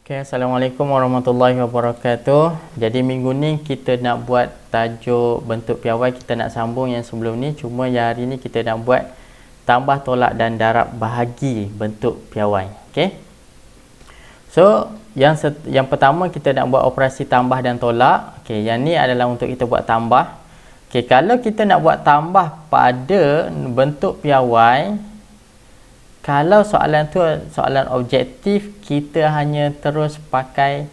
Okay, Assalamualaikum warahmatullahi wabarakatuh. Jadi minggu ni kita nak buat tajuk bentuk piawai. Kita nak sambung yang sebelum ni. Cuma yang hari ni kita nak buat tambah, tolak dan darab bahagi bentuk piawai. Okay. So, yang pertama kita nak buat operasi tambah dan tolak. Okay, yang ni adalah untuk kita buat tambah. Okay, kalau kita nak buat tambah pada bentuk piawai, kalau soalan tu soalan objektif, kita hanya terus pakai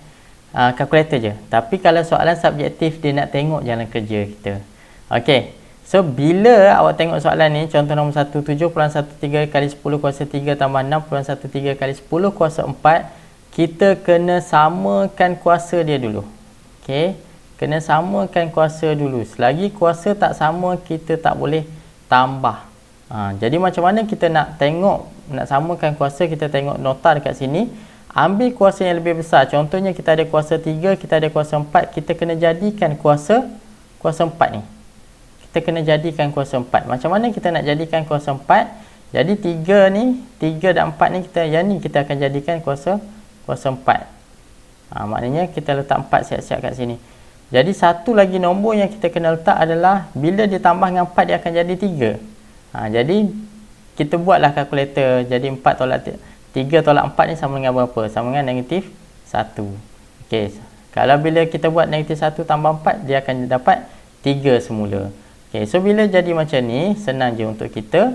kalkulator je. Tapi kalau soalan subjektif, dia nak tengok jalan kerja kita. Okey. So, bila awak tengok soalan ni, contoh nombor 1, 7.13 kali 10 kuasa 3 tambah 6.13 kali 10 kuasa 4, kita kena samakan kuasa dia dulu. Okey. Kena samakan kuasa dulu. Selagi kuasa tak sama, kita tak boleh tambah. Jadi macam mana kita nak tengok, nak samakan kuasa, kita tengok nota dekat sini. Ambil kuasa yang lebih besar. Contohnya kita ada kuasa 3, kita ada kuasa 4. Kita kena jadikan kuasa 4 ni. Kita kena jadikan kuasa 4. Macam mana kita nak jadikan kuasa 4? Jadi 3 ni, 3 dan 4 ni, yang ni kita akan jadikan kuasa 4. Maknanya kita letak 4 siap-siap kat sini. Jadi satu lagi nombor yang kita kena letak adalah bila dia tambah dengan 4, dia akan jadi 3. Jadi kita buatlah kalkulator. Jadi 4 tolak 3 tolak 4 ni sama dengan berapa? Sama dengan negatif 1. Okey. Kalau bila kita buat negatif 1 tambah 4, dia akan dapat 3 semula. Okey. So bila jadi macam ni, senang je untuk kita.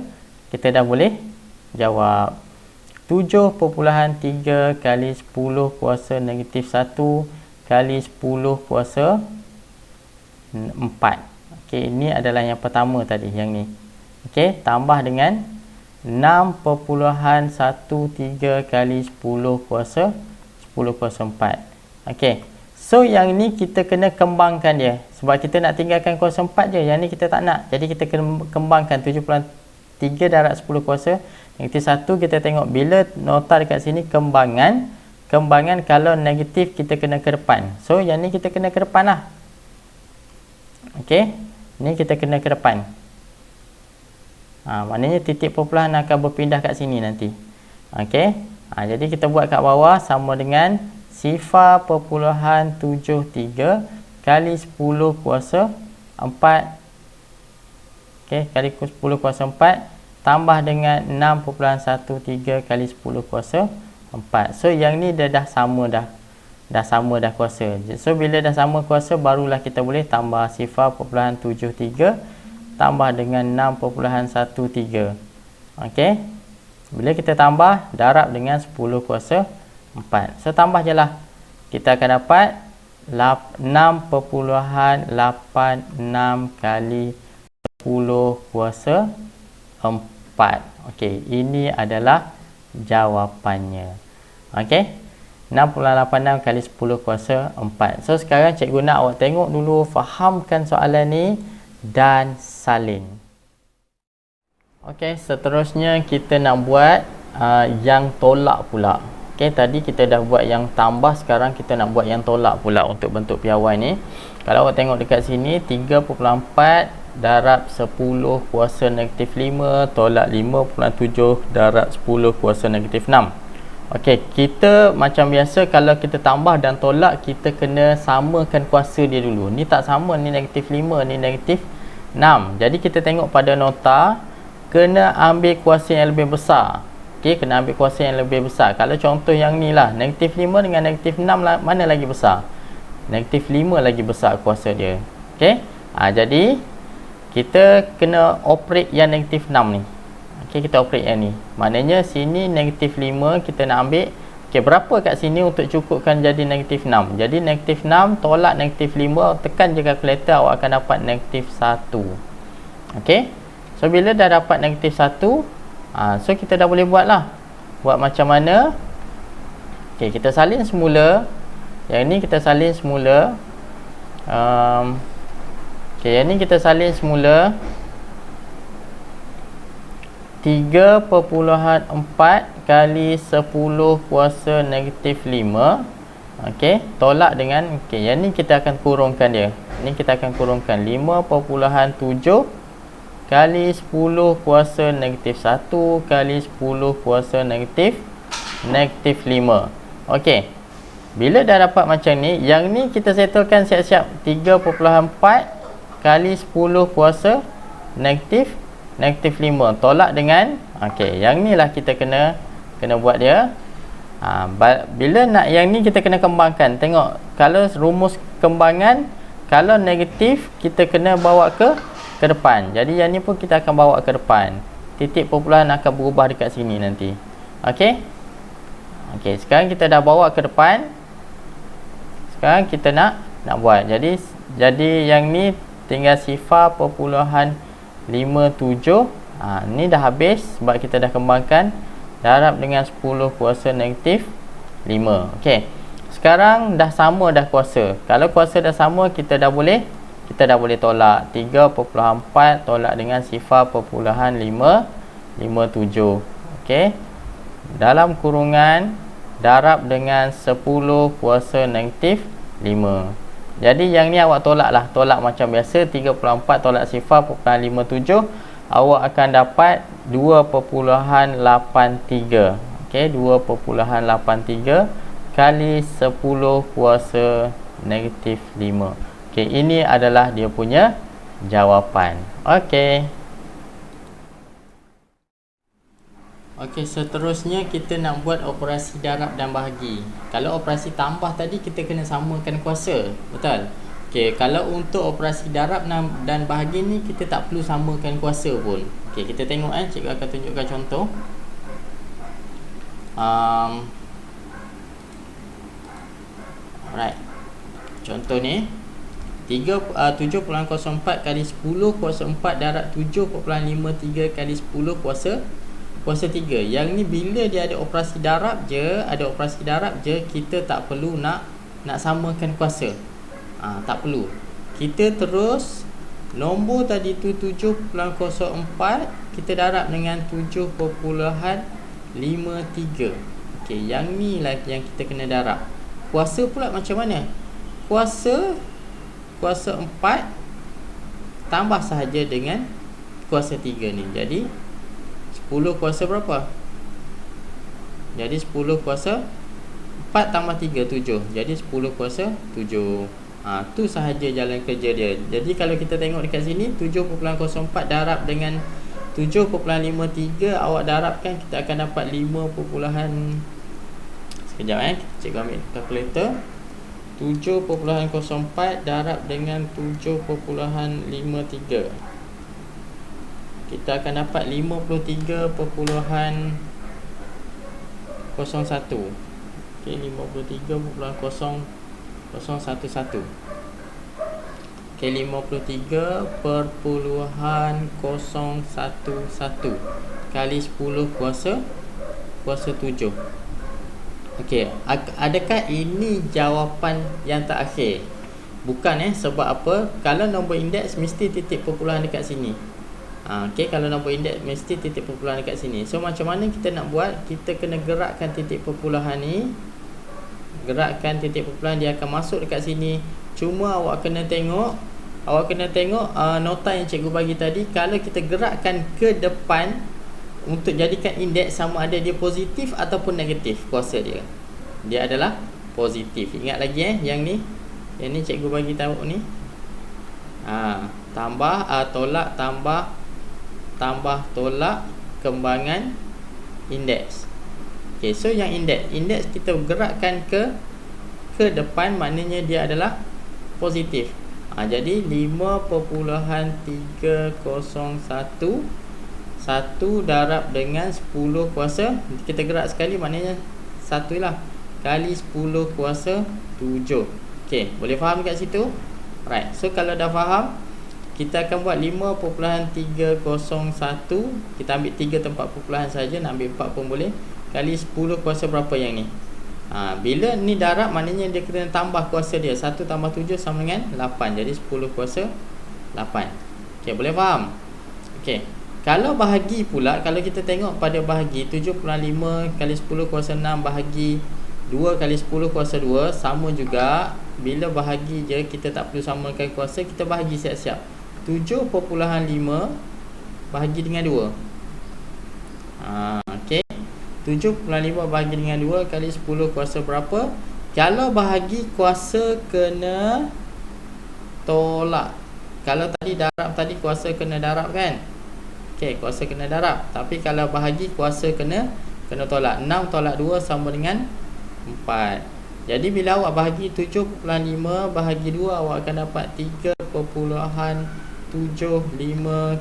Kita dah boleh jawab 7.3 kali 10 kuasa negatif 1 kali 10 kuasa 4. Okey, ini adalah yang pertama tadi, yang ni. Okey, tambah dengan 6.13 kali 10 kuasa 4. Okey. So yang ni kita kena kembangkan dia. Sebab kita nak tinggalkan kuasa 4 je. Yang ni kita tak nak. Jadi kita kena kembangkan 7.3 darab 10 kuasa negatif 1. Kita tengok bila nota dekat sini kembangan. Kembangan kalau negatif kita kena ke depan. So yang ni kita kena ke depan lah. Okey. Ni kita kena ke depan. Maknanya titik perpuluhan akan berpindah kat sini nanti. Okey. Jadi kita buat kat bawah sama dengan 0.73 kali 10 kuasa 4. Okey, kali 10 kuasa 4 tambah dengan 6.13 kali 10 kuasa 4. So yang ni dah sama dah. Dah sama dah kuasa. So bila dah sama kuasa, barulah kita boleh tambah 0.73 tambah dengan 6.13. Okey. Bila kita tambah, darab dengan 10 kuasa 4. So tambah je lah. Kita akan dapat 6.86 kali 10 kuasa 4. Okey, ini adalah jawapannya. Okey. 6.86 kali 10 kuasa 4. So sekarang cikgu nak awak tengok dulu, fahamkan soalan ni dan salin. Okey, seterusnya kita nak buat yang tolak pula. Okey, tadi kita dah buat yang tambah, sekarang kita nak buat yang tolak pula untuk bentuk piawai ni. Kalau awak tengok dekat sini, 3.4 darab 10 kuasa negatif 5 tolak 5.7 darab 10 kuasa negatif 6. Okey, kita macam biasa kalau kita tambah dan tolak, kita kena samakan kuasa dia dulu. Ni tak sama, ni negatif 5, ni negatif 6. Jadi kita tengok pada nota, kena ambil kuasa yang lebih besar. Okey, kena ambil kuasa yang lebih besar. Kalau contoh yang ni lah, negatif 5 dengan negatif 6 lah, mana lagi besar? Negatif 5 lagi besar kuasa dia. Okey, jadi kita kena operate yang negatif 6 ni. Okey, kita operate yang ni. Maknanya sini negatif 5 kita nak ambil. Okey, berapa kat sini untuk cukupkan jadi negatif 6? Jadi negatif 6 tolak negatif 5, tekan je kalkulator, awak akan dapat negatif 1. Okey. So bila dah dapat negatif 1, so kita dah boleh buat lah. Buat macam mana? Okey, kita salin semula. Yang ni kita salin semula. Okey, yang ni kita salin semula. 3.4 kali 10 kuasa negatif 5. Okey, tolak dengan, okey, yang ni kita akan kurungkan dia. Ni kita akan kurungkan 5.7 kali 10 kuasa negatif 1 kali 10 kuasa negatif 5. Okey. Bila dah dapat macam ni, yang ni kita settlekan siap-siap. 3.4 kali 10 kuasa negatif 5. Tolak dengan, okey, yang ni lah kita kena buat dia. Bila nak yang ni kita kena kembangkan. Tengok, kalau rumus kembangan, kalau negatif kita kena bawa ke depan. Jadi yang ni pun kita akan bawa ke depan. Titik perpuluhan akan berubah dekat sini nanti. Okey. Okey, sekarang kita dah bawa ke depan. Sekarang kita nak buat. Jadi yang ni tinggal 0.57. Ni dah habis sebab kita dah kembangkan. Darab dengan 10 kuasa negatif 5. Okey. Sekarang dah sama dah kuasa. Kalau kuasa dah sama, kita dah boleh tolak. 3.4 tolak dengan 0.557. Okey. Dalam kurungan darab dengan 10 kuasa negatif 5. Jadi yang ni awak tolak lah. Tolak macam biasa. 3.4 tolak 0.57. Awak akan dapat 2.83. Okey, 2.83 kali 10 kuasa negatif 5. Okey, ini adalah dia punya jawapan. Okey. Okey, seterusnya kita nak buat operasi darab dan bahagi. Kalau operasi tambah tadi kita kena samakan kuasa, betul? Okey, kalau untuk operasi darab dan bahagi ni kita tak perlu samakan kuasa pun. Okey, kita tengok cikgu akan tunjukkan contoh. Alright. Contoh ni 7.04 kali 10 kuasa 4 darab 7.53 kali 10 kuasa 3. Yang ni bila dia ada operasi darab je, kita tak perlu nak samakan kuasa. Tak perlu. Kita terus nombor tadi tu 7.04 kita darab dengan 7.53. Okey, yang ni lah yang kita kena darab. Kuasa pula macam mana? Kuasa 4 tambah sahaja dengan kuasa 3 ni. Jadi 10 kuasa berapa? Jadi 10 kuasa 4 tambah 3, 7. Jadi 10 kuasa 7. Tu sahaja jalan kerja dia. Jadi kalau kita tengok dekat sini 7.04 darab dengan 7.53, awak darabkan kita akan dapat 5. Sekejap cikgu ambil kalkulator. 7.04 darab dengan 7.53. Kita akan dapat 53.01. Okey, 53.011. Okey, 53.011 kali 10 kuasa 7. Okey, adakah ini jawapan yang terakhir? Bukan sebab apa? Kalau nombor indeks mesti titik perpuluhan dekat sini. Okey, kalau nombor indeks mesti titik perpuluhan dekat sini. So macam mana kita nak buat? Kita kena gerakkan titik perpuluhan ni. Gerakkan titik perpuluhan, dia akan masuk dekat sini. Cuma awak kena tengok nota yang cikgu bagi tadi. Kalau kita gerakkan ke depan untuk jadikan indeks, sama ada dia positif ataupun negatif, kuasa dia adalah positif. Ingat lagi yang ni cikgu bagi tahu ni. Tambah tolak tambah tolak kembangan indeks. Okey, so yang indeks kita gerakkan ke depan, maknanya dia adalah positif. Jadi 5.301 darab dengan 10 kuasa, kita gerak sekali, maknanya 1 lah, kali 10 kuasa 7. Okey, boleh faham kat situ? Right. So kalau dah faham, kita akan buat 5.301. Kita ambil 3 tempat perpuluhan saja, nak ambil 4 pun boleh. Kali 10 kuasa berapa yang ni? Bila ni darab, maknanya dia kena tambah kuasa dia. 1 tambah 7 sama dengan 8. Jadi 10 kuasa 8. Okey, boleh faham? Okey. Kalau bahagi pula, kalau kita tengok pada bahagi 7.5 kali 10 kuasa 6 bahagi 2 kali 10 kuasa 2, sama juga. Bila bahagi je, kita tak perlu samakan kuasa, kita bahagi siap-siap. 7.5 bahagi dengan 2. Okey. 7.5 bahagi dengan 2 kali 10 kuasa berapa? Kalau bahagi kuasa kena tolak. Kalau tadi darab tadi kuasa kena darab kan? Okey, kuasa kena darab. Tapi kalau bahagi kuasa kena tolak. 6 tolak 2 sama dengan 4. Jadi bila awak bahagi 7.5 bahagi 2, awak akan dapat 3.75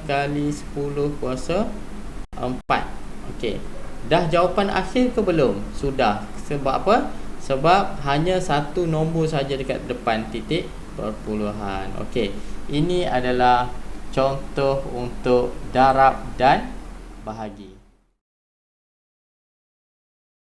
kali 10 kuasa 4. Okey. Dah jawapan akhir ke belum? Sudah. Sebab apa? Sebab hanya satu nombor saja dekat depan titik perpuluhan. Okey. Ini adalah contoh untuk darab dan bahagi.